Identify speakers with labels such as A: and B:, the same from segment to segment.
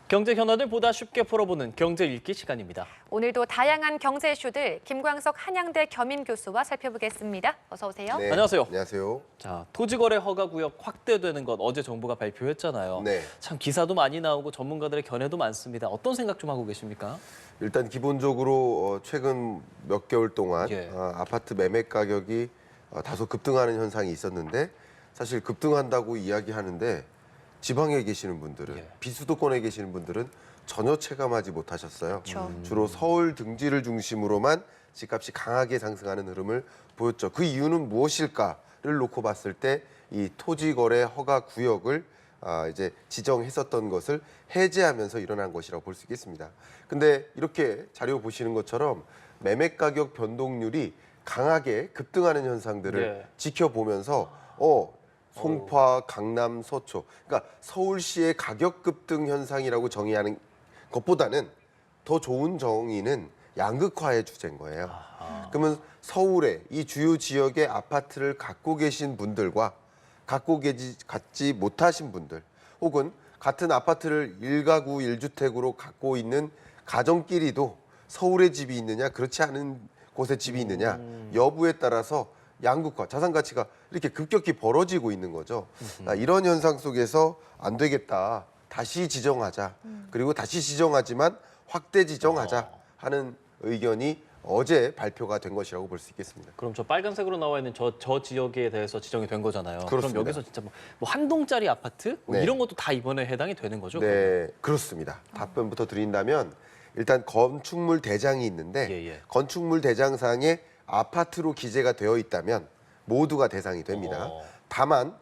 A: 경제 현안을 보다 쉽게 풀어보는 경제 읽기 시간입니다.
B: 오늘도 다양한 경제 이슈들 김광석 한양대 겸임 교수와 살펴보겠습니다. 어서 오세요.
C: 네,
A: 안녕하세요.
C: 안녕하세요.
A: 자, 토지거래 허가구역 확대되는 것 어제 정부가 발표했잖아요.
C: 네.
A: 참 기사도 많이 나오고 전문가들의 견해도 많습니다. 어떤 생각 좀 하고 계십니까?
C: 일단 기본적으로 최근 몇 개월 동안
A: 예.
C: 아파트 매매 가격이 다소 급등하는 현상이 있었는데 사실 급등한다고 이야기하는데 지방에 계시는 분들은
A: 예.
C: 비수도권에 계시는 분들은 전혀 체감하지 못하셨어요.
B: 그렇죠.
C: 주로 서울 등지를 중심으로만 집값이 강하게 상승하는 흐름을 보였죠. 그 이유는 무엇일까를 놓고 봤을 때 이 토지거래 허가 구역을 이제 지정했었던 것을 해제하면서 일어난 것이라고 볼 수 있겠습니다. 근데 이렇게 자료 보시는 것처럼 매매 가격 변동률이 강하게 급등하는 현상들을
A: 네.
C: 지켜보면서 송파, 강남, 서초, 그러니까 서울시의 가격 급등 현상이라고 정의하는 것보다는 더 좋은 정의는 양극화의 주제인 거예요. 그러면 서울의 이 주요 지역의 아파트를 갖고 계신 분들과 갖지 못하신 분들, 혹은 같은 아파트를 1가구 1주택으로 갖고 있는 가정끼리도 서울에 집이 있느냐 그렇지 않은 곳에 집이 있느냐 여부에 따라서 양극화, 자산 가치가 이렇게 급격히 벌어지고 있는 거죠. 이런 현상 속에서 안 되겠다. 다시 지정하자. 그리고 다시 지정하지만 확대 지정하자 하는 의견이 어제 발표가 된 것이라고 볼 수 있겠습니다.
A: 그럼 저 빨간색으로 나와 있는 저 지역에 대해서 지정이 된 거잖아요.
C: 그렇습니다.
A: 그럼 여기서 진짜 뭐 한 동짜리 아파트 뭐
C: 네.
A: 이런 것도 다 이번에 해당이 되는 거죠?
C: 네, 그렇습니다. 답변부터 드린다면 일단 건축물 대장이 있는데
A: 예.
C: 건축물 대장상에 아파트로 기재가 되어 있다면 모두가 대상이 됩니다. 다만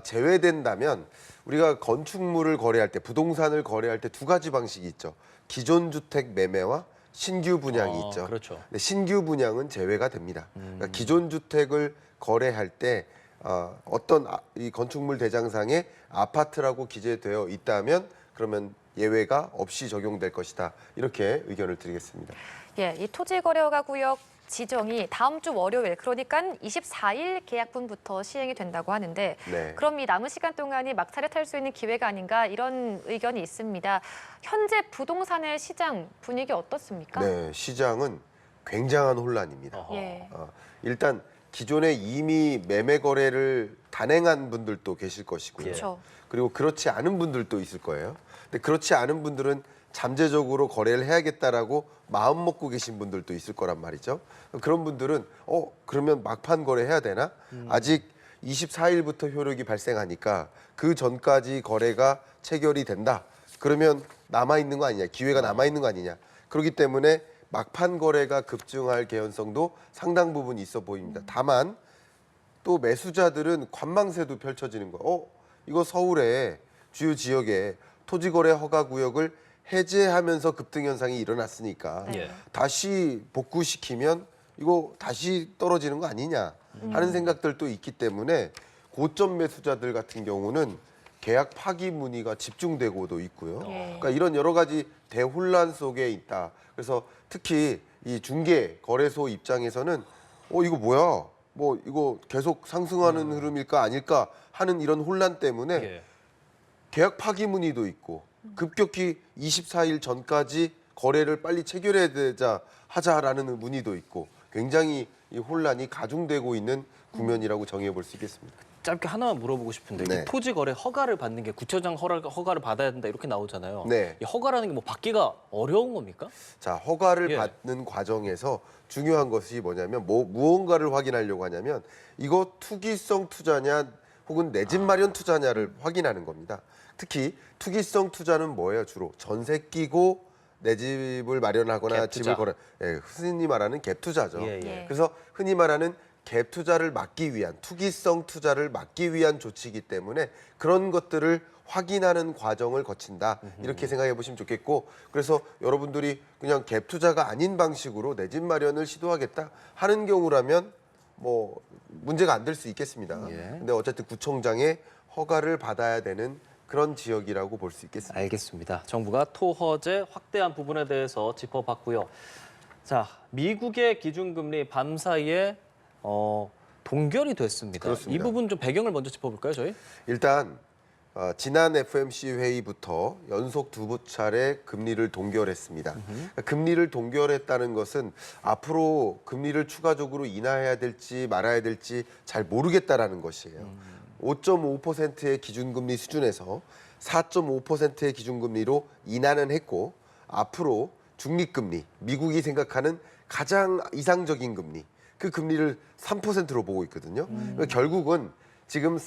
C: 제외된다면 우리가 건축물을 거래할 때, 부동산을 거래할 때 두 가지 방식이 있죠. 기존 주택 매매와 신규 분양이 있죠.
A: 그렇죠.
C: 근데 신규 분양은 제외가 됩니다. 그러니까 기존 주택을 거래할 때 어떤 이 건축물 대장상에 아파트라고 기재되어 있다면 그러면 예외가 없이 적용될 것이다. 이렇게 의견을 드리겠습니다.
B: 예, 이 토지거래허가 구역 지정이 다음 주 월요일, 그러니까 24일 계약분부터 시행이 된다고 하는데
C: 네.
B: 그럼 이 남은 시간 동안이 막차를 탈 수 있는 기회가 아닌가 이런 의견이 있습니다. 현재 부동산의 시장 분위기 어떻습니까?
C: 네, 시장은 굉장한 혼란입니다.
A: 어허.
B: 예.
C: 일단 기존에 이미 매매 거래를 단행한 분들도 계실 것이고요.
B: 그렇죠.
C: 그리고 그렇지 않은 분들도 있을 거예요. 근데 그렇지 않은 분들은 잠재적으로 거래를 해야겠다라고 마음 먹고 계신 분들도 있을 거란 말이죠. 그런 분들은 그러면 막판 거래해야 되나? 아직 24일부터 효력이 발생하니까 그 전까지 거래가 체결이 된다. 그러면 남아 있는 거 아니냐? 기회가 남아 있는 거 아니냐? 그렇기 때문에 막판 거래가 급증할 개연성도 상당 부분 있어 보입니다. 다만 또 매수자들은 관망세도 펼쳐지는 거예요. 이거 서울의 주요 지역에 토지거래 허가 구역을 해제하면서 급등 현상이 일어났으니까
A: 예.
C: 다시 복구시키면 이거 다시 떨어지는 거 아니냐 하는 생각들도 있기 때문에 고점 매수자들 같은 경우는 계약 파기 문의가 집중되고도 있고요.
B: 예.
C: 그러니까 이런 여러 가지 대혼란 속에 있다. 그래서 특히 이 중개 거래소 입장에서는 이거 뭐야? 뭐 이거 계속 상승하는 흐름일까 아닐까 하는 이런 혼란 때문에
A: 예.
C: 계약 파기 문의도 있고 급격히 24일 전까지 거래를 빨리 체결해야 되자 하자라는 문의도 있고 굉장히 이 혼란이 가중되고 있는 국면이라고 정의해 볼 수 있겠습니다.
A: 짧게 하나만 물어보고 싶은데
C: 네.
A: 이 토지거래 허가를 받는 게 구청장 허가를 받아야 된다 이렇게 나오잖아요.
C: 네.
A: 이 허가라는 게 뭐 받기가 어려운 겁니까?
C: 자, 허가를
A: 예.
C: 받는 과정에서 중요한 것이 뭐냐면 무언가를 확인하려고 하냐면 이거 투기성 투자냐 혹은 내 집 마련 투자냐를 확인하는 겁니다. 특히 투기성 투자는 뭐예요? 주로 전세 끼고 내 집을 마련하거나
A: 갭 투자.
C: 집을 거래, 흔히 말하는 갭 투자죠.
A: 예.
B: 예.
C: 그래서 흔히 말하는 갭 투자를 막기 위한 투기성 투자를 막기 위한 조치이기 때문에 그런 것들을 확인하는 과정을 거친다 이렇게 생각해 보시면 좋겠고 그래서 여러분들이 그냥 갭 투자가 아닌 방식으로 내 집 마련을 시도하겠다 하는 경우라면 뭐 문제가 안 될 수 있겠습니다.
A: 예.
C: 근데 어쨌든 구청장의 허가를 받아야 되는 그런 지역이라고 볼 수 있겠습니다.
A: 알겠습니다. 정부가 토허제 확대한 부분에 대해서 짚어봤고요. 자, 미국의 기준금리 밤사이에 동결이 됐습니다.
C: 그렇습니다.
A: 이 부분 좀 배경을 먼저 짚어볼까요, 저희?
C: 일단 지난 FOMC 회의부터 연속 두 차례 금리를 동결했습니다. 그러니까 금리를 동결했다는 것은 앞으로 금리를 추가적으로 인하해야 될지 말아야 될지 잘 모르겠다라는 것이에요. 5.5%의 기준금리 수준에서 4.5%의 기준금리로 인하는 했고 앞으로 중립금리, 미국이 생각하는 가장 이상적인 금리, 그 금리를 3%로 보고 있거든요. 그러니까 결국은 지금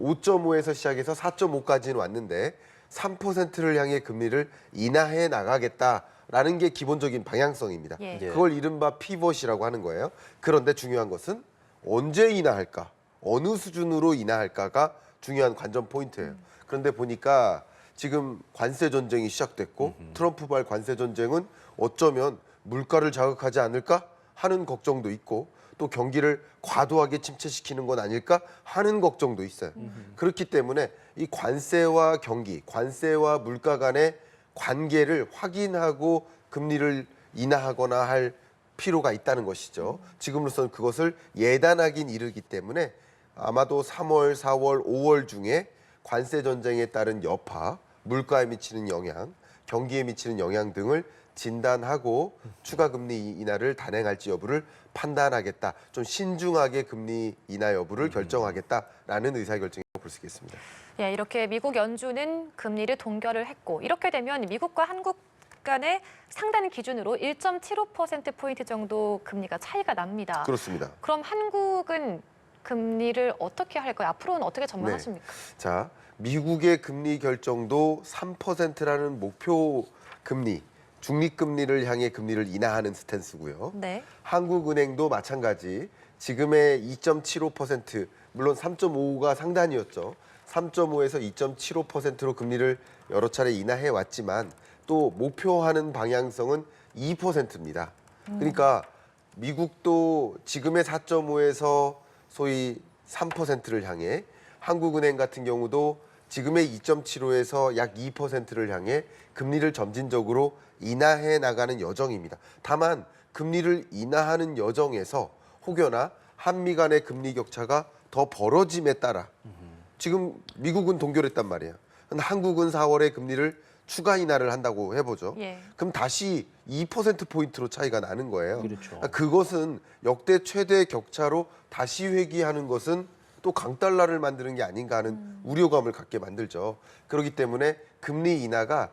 C: 5.5에서 시작해서 4.5까지는 왔는데 3%를 향해 금리를 인하해 나가겠다라는 게 기본적인 방향성입니다.
B: 예.
A: 예.
C: 그걸 이른바 피벗이라고 하는 거예요. 그런데 중요한 것은 언제 인하할까, 어느 수준으로 인하할까가 중요한 관전 포인트예요. 그런데 보니까 지금 관세 전쟁이 시작됐고 트럼프발 관세 전쟁은 어쩌면 물가를 자극하지 않을까 하는 걱정도 있고 또 경기를 과도하게 침체시키는 건 아닐까 하는 걱정도 있어요. 그렇기 때문에 이 관세와 경기, 관세와 물가 간의 관계를 확인하고 금리를 인하하거나 할 필요가 있다는 것이죠. 지금으로서는 그것을 예단하긴 이르기 때문에 아마도 3월, 4월, 5월 중에 관세 전쟁에 따른 여파, 물가에 미치는 영향, 경기에 미치는 영향 등을 진단하고 추가 금리 인하를 단행할지 여부를 판단하겠다. 좀 신중하게 금리 인하 여부를 결정하겠다라는 의사결정이라고 볼 수 있겠습니다.
B: 예, 이렇게 미국 연준은 금리를 동결을 했고 이렇게 되면 미국과 한국 간의 상단 기준으로 1.75%포인트 정도 금리가 차이가 납니다.
C: 그렇습니다.
B: 그럼 한국은 금리를 어떻게 할까요? 앞으로는 어떻게 전망하십니까?
C: 자, 미국의 금리 결정도 3%라는 목표 금리, 중립금리를 향해 금리를 인하하는 스탠스고요.
B: 네.
C: 한국은행도 마찬가지. 지금의 2.75%, 물론 3.5가 상단이었죠. 3.5에서 2.75%로 금리를 여러 차례 인하해 왔지만 또 목표하는 방향성은 2%입니다. 그러니까 미국도 지금의 4.5에서 소위 3%를 향해, 한국은행 같은 경우도 지금의 2.75에서 약 2%를 향해 금리를 점진적으로 인하해 나가는 여정입니다. 다만 금리를 인하하는 여정에서 혹여나 한미 간의 금리 격차가 더 벌어짐에 따라 지금 미국은 동결했단 말이에요. 근데 한국은 4월에 금리를 추가 인하를 한다고 해보죠.
B: 예.
C: 그럼 다시 2%포인트로 차이가 나는 거예요.
A: 그렇죠.
C: 그러니까 그것은 역대 최대 격차로 다시 회귀하는 것은 또 강달러를 만드는 게 아닌가 하는 우려감을 갖게 만들죠. 그렇기 때문에 금리 인하가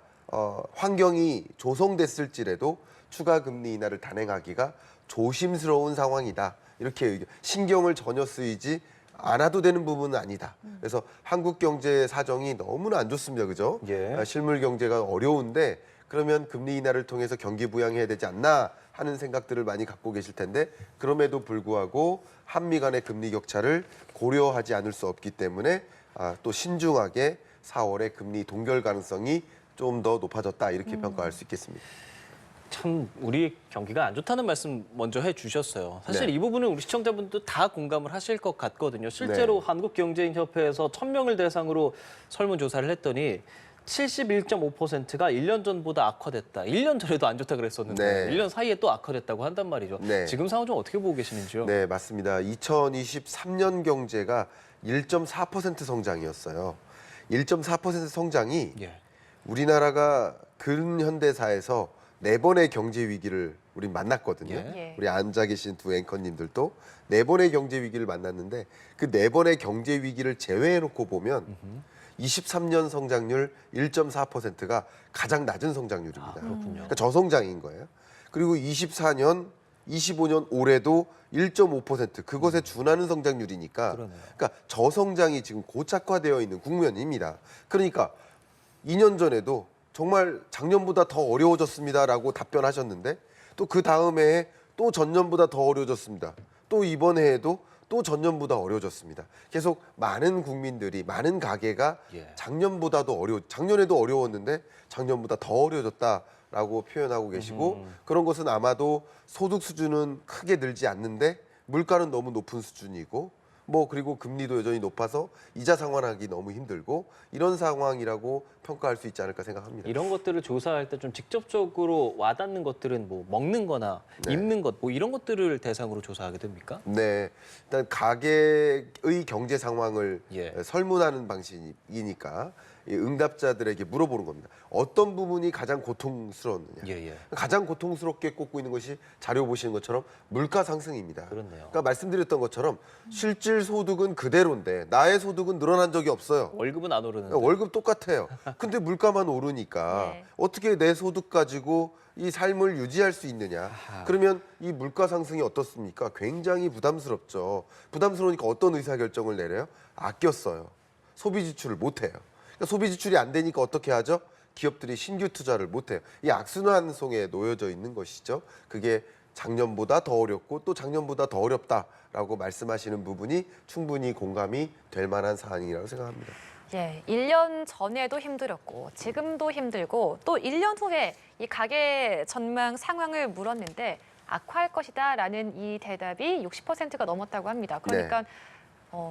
C: 환경이 조성됐을지라도 추가 금리 인하를 단행하기가 조심스러운 상황이다. 이렇게 신경을 전혀 쓰이지 않아도 되는 부분은 아니다. 그래서 한국 경제 사정이 너무나 안 좋습니다. 그죠?
A: 예.
C: 실물 경제가 어려운데 그러면 금리 인하를 통해서 경기 부양해야 되지 않나 하는 생각들을 많이 갖고 계실 텐데 그럼에도 불구하고 한미 간의 금리 격차를 고려하지 않을 수 없기 때문에 또 신중하게 4월에 금리 동결 가능성이 좀 더 높아졌다 이렇게 평가할 수 있겠습니다.
A: 참 우리 경기가 안 좋다는 말씀 먼저 해주셨어요. 사실
C: 네.
A: 이 부분은 우리 시청자분도 다 공감을 하실 것 같거든요. 실제로
C: 네.
A: 한국경제인협회에서 1,000명을 대상으로 설문조사를 했더니 71.5%가 1년 전보다 악화됐다. 1년 전에도 안 좋다 그랬었는데
C: 네.
A: 1년 사이에 또 악화됐다고 한단 말이죠.
C: 네.
A: 지금 상황 좀 어떻게 보고 계시는지요?
C: 네, 맞습니다. 2023년 경제가 1.4% 성장이었어요. 1.4% 성장이
A: 예.
C: 우리나라가 근현대사에서 4번의 경제 위기를 우리 만났거든요.
B: 예.
C: 우리 앉아 계신 두 앵커님들도 4번의 경제 위기를 만났는데 그 4번의 경제 위기를 제외해 놓고 보면 23년 성장률 1.4%가 가장 낮은 성장률입니다.
A: 그렇군요.
C: 그러니까 저성장인 거예요. 그리고 24년, 25년 올해도 1.5% 그것에 준하는 성장률이니까
A: 그러네요.
C: 그러니까 저성장이 지금 고착화되어 있는 국면입니다. 그러니까 2년 전에도 정말 작년보다 더 어려워졌습니다라고 답변하셨는데 또 그 다음 해에 또 전년보다 더 어려워졌습니다. 또 이번 해에도 또 전년보다 어려워졌습니다. 계속 많은 국민들이 많은 가게가
A: 예.
C: 작년보다도 작년에도 어려웠는데 작년보다 더 어려워졌다라고 표현하고 계시고 그런 것은 아마도 소득 수준은 크게 늘지 않는데 물가는 너무 높은 수준이고 뭐 그리고 금리도 여전히 높아서 이자 상환하기 너무 힘들고 이런 상황이라고 평가할 수 있지 않을까 생각합니다.
A: 이런 것들을 조사할 때 좀 직접적으로 와닿는 것들은 뭐 먹는 거나
C: 네.
A: 입는 것, 뭐 이런 것들을 대상으로 조사하게 됩니까?
C: 네, 일단 가계의 경제 상황을
A: 예.
C: 설문하는 방식이니까 이 응답자들에게 물어보는 겁니다. 어떤 부분이 가장 고통스러웠느냐.
A: 예, 예.
C: 가장 고통스럽게 꼽고 있는 것이 자료 보시는 것처럼 물가 상승입니다.
A: 그렇네요.
C: 그러니까 말씀드렸던 것처럼 실질 소득은 그대로인데 나의 소득은 늘어난 적이 없어요.
A: 월급은 안 오르는데.
C: 월급 똑같아요. 근데 물가만 오르니까
B: 네.
C: 어떻게 내 소득 가지고 이 삶을 유지할 수 있느냐. 그러면 이 물가 상승이 어떻습니까? 굉장히 부담스럽죠. 부담스러우니까 어떤 의사결정을 내려요? 아껴 써요. 소비 지출을 못 해요. 그러니까 소비 지출이 안 되니까 어떻게 하죠? 기업들이 신규 투자를 못 해요. 이 악순환 속에 놓여져 있는 것이죠. 그게 작년보다 더 어렵고 또 작년보다 더 어렵다라고 말씀하시는 부분이 충분히 공감이 될 만한 사안이라고 생각합니다.
B: 예, 1년 전에도 힘들었고 지금도 힘들고 또 1년 후에 이 가계 전망 상황을 물었는데 악화할 것이다라는 이 대답이 60%가 넘었다고 합니다. 그러니까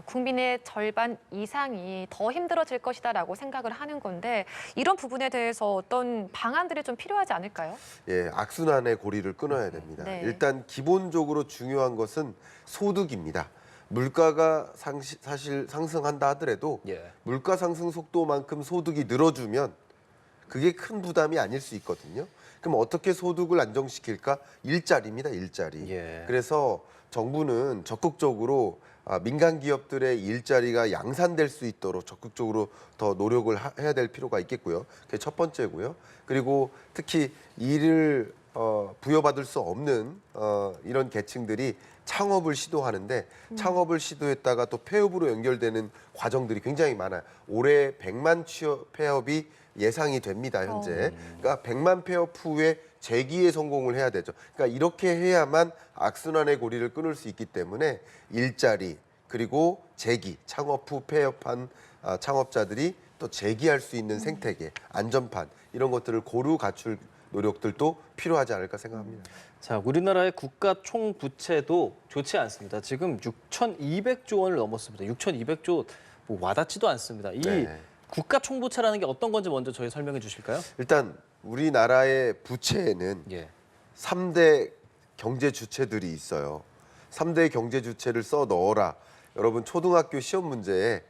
B: 국민의 절반 이상이 더 힘들어질 것이다라고 생각을 하는 건데 이런 부분에 대해서 어떤 방안들이 좀 필요하지 않을까요?
C: 예, 악순환의 고리를 끊어야 됩니다.
B: 네.
C: 일단 기본적으로 중요한 것은 소득입니다. 물가가 사실 상승한다 하더라도
A: 예.
C: 물가 상승 속도만큼 소득이 늘어주면 그게 큰 부담이 아닐 수 있거든요. 그럼 어떻게 소득을 안정시킬까? 일자리입니다, 일자리.
A: 예.
C: 그래서 정부는 적극적으로 민간 기업들의 일자리가 양산될 수 있도록 적극적으로 더 노력을 해야 될 필요가 있겠고요. 그게 첫 번째고요. 그리고 특히 일을 부여받을 수 없는 이런 계층들이 창업을 시도하는데 창업을 시도했다가 또 폐업으로 연결되는 과정들이 굉장히 많아요. 올해 100만 폐업이 예상이 됩니다, 현재. 그러니까 100만 폐업 후에 재기에 성공을 해야 되죠. 그러니까 이렇게 해야만 악순환의 고리를 끊을 수 있기 때문에 일자리 그리고 재기, 창업 후 폐업한 창업자들이 또 재기할 수 있는 생태계, 안전판 이런 것들을 고루 갖출 노력들도 필요하지 않을까 생각합니다.
A: 자, 우리나라의 국가 총 부채도 좋지 않습니다. 지금 6,200조 원을 넘었습니다. 6,200조 뭐 와닿지도 않습니다. 이
C: 네.
A: 국가 총 부채라는 게 어떤 건지 먼저 저희 설명해 주실까요?
C: 일단 우리나라의 부채에는
A: 예.
C: 3대 경제 주체들이 있어요. 3대 경제 주체를 써 넣어라. 여러분 초등학교 시험 문제에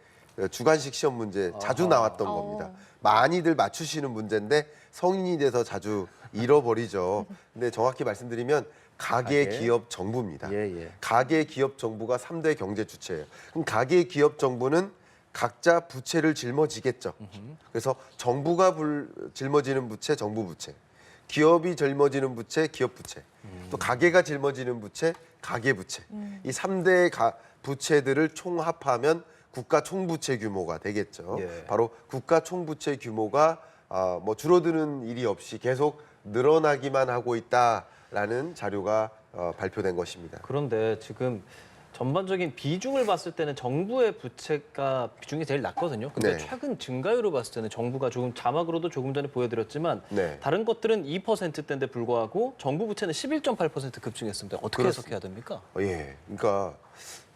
C: 주관식 시험 문제 자주 나왔던 겁니다. 많이들 맞추시는 문제인데 성인이 돼서 자주 잃어버리죠. 근데 정확히 말씀드리면 가계,
A: 가계?
C: 기업, 정부입니다.
A: 예, 예.
C: 가계, 기업, 정부가 3대 경제 주체예요. 그럼 가계, 기업, 정부는 각자 부채를 짊어지겠죠. 그래서 정부가 짊어지는 부채, 정부 부채. 기업이 짊어지는 부채, 기업 부채. 또 가계가 짊어지는 부채, 가계 부채. 이 3대 부채들을 총합하면 국가 총부채 규모가 되겠죠.
A: 예.
C: 바로 국가 총부채 규모가 뭐 줄어드는 일이 없이 계속 늘어나기만 하고 있다라는 자료가 발표된 것입니다.
A: 그런데 지금 전반적인 비중을 봤을 때는 정부의 부채가 비중이 제일 낮거든요. 근데
C: 네.
A: 최근 증가율을 봤을 때는 정부가 조금 자막으로도 조금 전에 보여드렸지만
C: 네.
A: 다른 것들은 2%대인데 불구하고 정부 부채는 11.8% 급증했습니다. 어떻게
C: 그렇습니다.
A: 해석해야 됩니까?
C: 예, 그러니까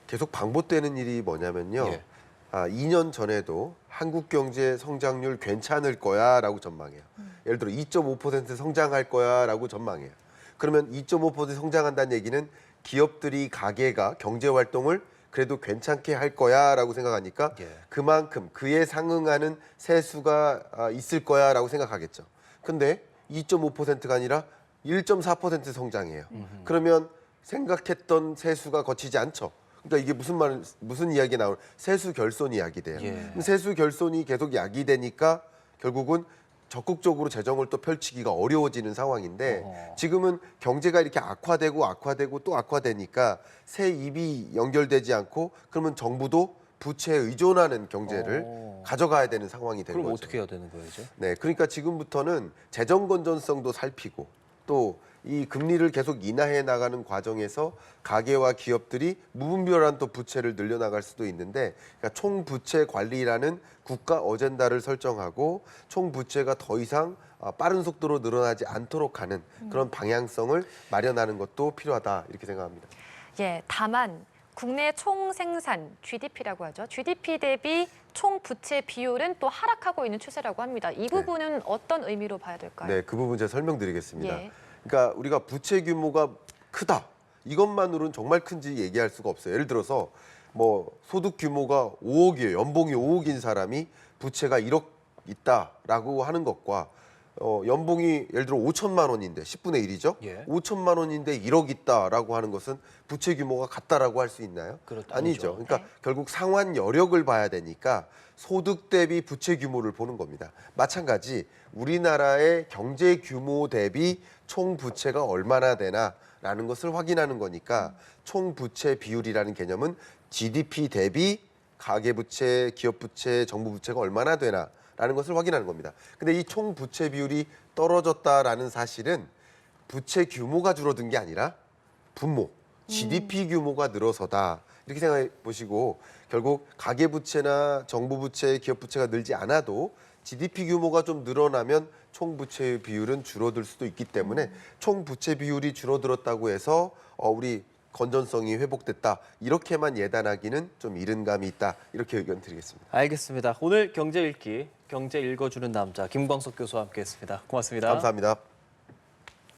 C: 계속 반복되는 일이 뭐냐면요.
A: 예.
C: 2년 전에도 한국 경제 성장률 괜찮을 거야라고 전망해요. 예를 들어 2.5% 성장할 거야라고 전망해요. 그러면 2.5% 성장한다는 얘기는 기업들이 가계가 경제 활동을 그래도 괜찮게 할 거야라고 생각하니까
A: 예.
C: 그만큼 그에 상응하는 세수가 있을 거야라고 생각하겠죠. 근데 2.5%가 아니라 1.4% 성장해요. 그러면 생각했던 세수가 거치지 않죠. 그러니까 이게 무슨 이야기 나오는 세수 결손 이야기 돼요.
A: 예.
C: 그럼 세수 결손이 계속 야기되니까 결국은 적극적으로 재정을 또 펼치기가 어려워지는 상황인데 지금은 경제가 이렇게 악화되고 또 악화되니까 세입이 연결되지 않고 그러면 정부도 부채에 의존하는 경제를 가져가야 되는 상황이 된
A: 그럼
C: 거죠.
A: 어떻게 해야 되는 거예요, 이제?
C: 네, 그러니까 지금부터는 재정 건전성도 살피고 또 이 금리를 계속 인하해 나가는 과정에서 가계와 기업들이 무분별한 또 부채를 늘려나갈 수도 있는데 그러니까 총 부채 관리라는 국가 어젠다를 설정하고 총 부채가 더 이상 빠른 속도로 늘어나지 않도록 하는 그런 방향성을 마련하는 것도 필요하다 이렇게 생각합니다.
B: 예, 다만 국내 총 생산 GDP라고 하죠. GDP 대비 총 부채 비율은 또 하락하고 있는 추세라고 합니다. 이 부분은 어떤 의미로 봐야 될까요?
C: 네, 그 부분 제가 설명드리겠습니다.
B: 예.
C: 그러니까 우리가 부채 규모가 크다. 이것만으로는 정말 큰지 얘기할 수가 없어요. 예를 들어서 뭐 소득 규모가 5억이에요. 연봉이 5억인 사람이 부채가 1억 있다라고 하는 것과 연봉이 예를 들어 5천만 원인데 10분의 1이죠.
A: 예.
C: 5천만 원인데 1억 있다라고 하는 것은 부채 규모가 같다라고 할 수 있나요?
A: 그렇죠.
C: 아니죠.
A: 아니죠.
C: 그러니까 결국 상환 여력을 봐야 되니까 소득 대비 부채 규모를 보는 겁니다. 마찬가지 우리나라의 경제 규모 대비 총 부채가 얼마나 되나라는 것을 확인하는 거니까 총 부채 비율이라는 개념은 GDP 대비 가계 부채, 기업 부채, 정부 부채가 얼마나 되나라는 것을 확인하는 겁니다. 근데 이 총 부채 비율이 떨어졌다라는 사실은 부채 규모가 줄어든 게 아니라 분모, GDP 규모가 늘어서다. 이렇게 생각해 보시고 결국 가계 부채나 정부 부채, 기업 부채가 늘지 않아도 GDP 규모가 좀 늘어나면 총 부채 비율은 줄어들 수도 있기 때문에 총 부채 비율이 줄어들었다고 해서 우리 건전성이 회복됐다. 이렇게만 예단하기는 좀 이른 감이 있다. 이렇게 의견 드리겠습니다.
A: 알겠습니다. 오늘 경제 읽기, 경제 읽어주는 남자 김광석 교수와 함께했습니다. 고맙습니다.
C: 감사합니다.